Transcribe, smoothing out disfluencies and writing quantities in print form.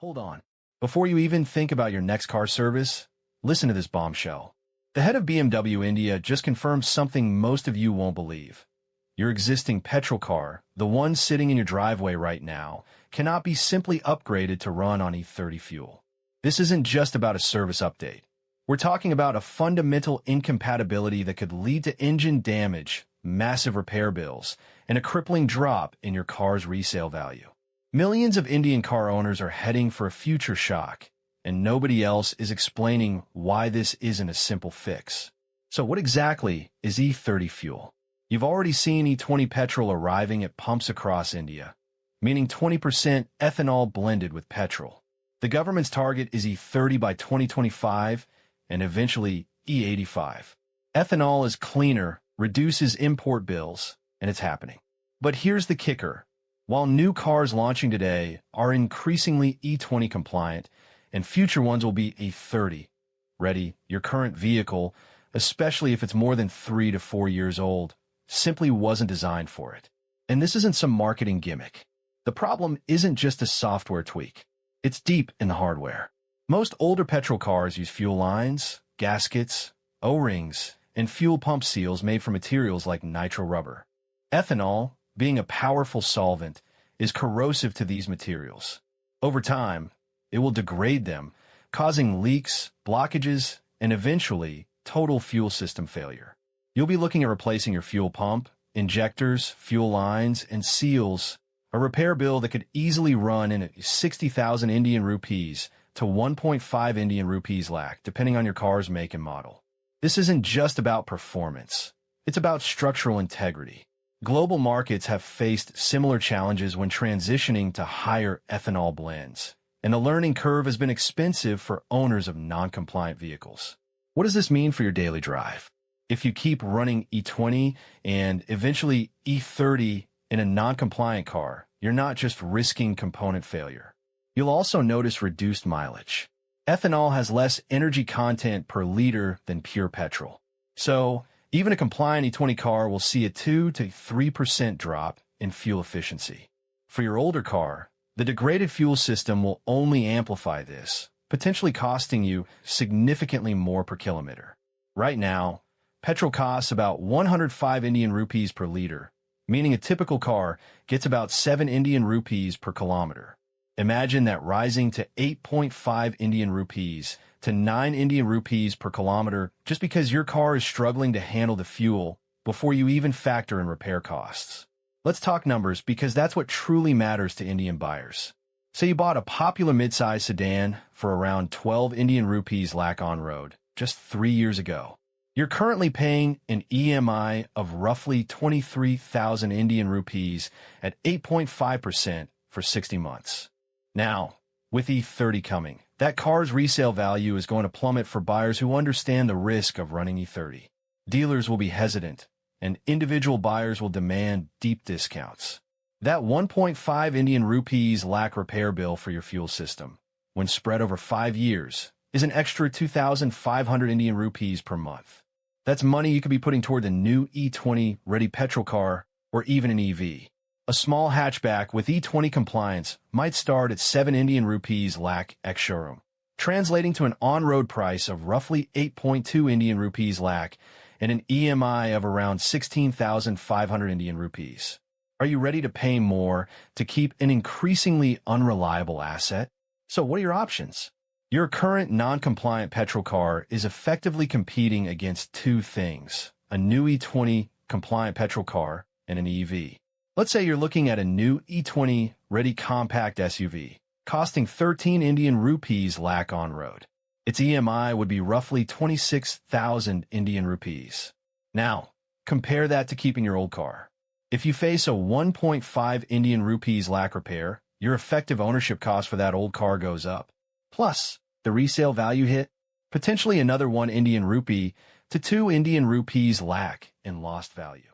Hold on. Before you even think about your next car service, listen to this bombshell. The head of BMW India just confirmed something most of you won't believe. Your existing petrol car, the one sitting in your driveway right now, cannot be simply upgraded to run on E30 fuel. This isn't just about a service update. We're talking about a fundamental incompatibility that could lead to engine damage, massive repair bills, and a crippling drop in your car's resale value. Millions of Indian car owners are heading for a future shock, and nobody else is explaining why this isn't a simple fix. So what exactly is E30 fuel? You've already seen E20 petrol arriving at pumps across India, meaning 20% ethanol blended with petrol. The government's target is E30 by 2025 and eventually E85. Ethanol is cleaner, reduces import bills, and it's happening. But here's the kicker. While new cars launching today are increasingly E20 compliant, and future ones will be E30 ready, your current vehicle, especially if it's more than 3 to 4 years old, simply wasn't designed for it. And this isn't some marketing gimmick. The problem isn't just a software tweak. It's deep in the hardware. Most older petrol cars use fuel lines, gaskets, O-rings, and fuel pump seals made from materials like nitro rubber. Ethanol, being a powerful solvent, is corrosive to these materials. Over time, it will degrade them, causing leaks, blockages, and eventually total fuel system failure. You'll be looking at replacing your fuel pump, injectors, fuel lines, and seals, a repair bill that could easily run in 60,000 Indian rupees to 1.5 Indian rupees lakh, depending on your car's make and model. This isn't just about performance. It's about structural integrity. Global markets have faced similar challenges when transitioning to higher ethanol blends, and the learning curve has been expensive for owners of non-compliant vehicles. What does this mean for your daily drive? If you keep running E20 and eventually E30 in a non-compliant car, you're not just risking component failure. You'll also notice reduced mileage. Ethanol has less energy content per liter than pure petrol. So, even a compliant E20 car will see a 2 to 3% drop in fuel efficiency. For your older car, the degraded fuel system will only amplify this, potentially costing you significantly more per kilometer. Right now, petrol costs about 105 Indian rupees per liter, meaning a typical car gets about 7 Indian rupees per kilometer. Imagine that rising to 8.5 Indian rupees to 9 Indian rupees per kilometer just because your car is struggling to handle the fuel before you even factor in repair costs. Let's talk numbers because that's what truly matters to Indian buyers. Say you bought a popular midsize sedan for around 12 Indian rupees lakh on road just 3 years ago. You're currently paying an EMI of roughly 23,000 Indian rupees at 8.5% for 60 months. Now, with E30 coming, that car's resale value is going to plummet for buyers who understand the risk of running E30. Dealers will be hesitant, and individual buyers will demand deep discounts. That 1.5 Indian rupees lakh repair bill for your fuel system, when spread over 5 years, is an extra 2,500 Indian rupees per month. That's money you could be putting toward the new E20 ready petrol car or even an EV. A small hatchback with E20 compliance might start at 7 Indian rupees lakh ex-showroom, translating to an on-road price of roughly 8.2 Indian rupees lakh and an EMI of around 16,500 Indian rupees. Are you ready to pay more to keep an increasingly unreliable asset? So what are your options? Your current non-compliant petrol car is effectively competing against two things: a new E20 compliant petrol car and an EV. Let's say you're looking at a new E20 ready compact SUV, costing 13 Indian rupees lakh on road. Its EMI would be roughly 26,000 Indian rupees. Now, compare that to keeping your old car. If you face a 1.5 Indian rupees lakh repair, your effective ownership cost for that old car goes up. Plus, the resale value hit, potentially another 1 Indian rupee to 2 Indian rupees lakh in lost value.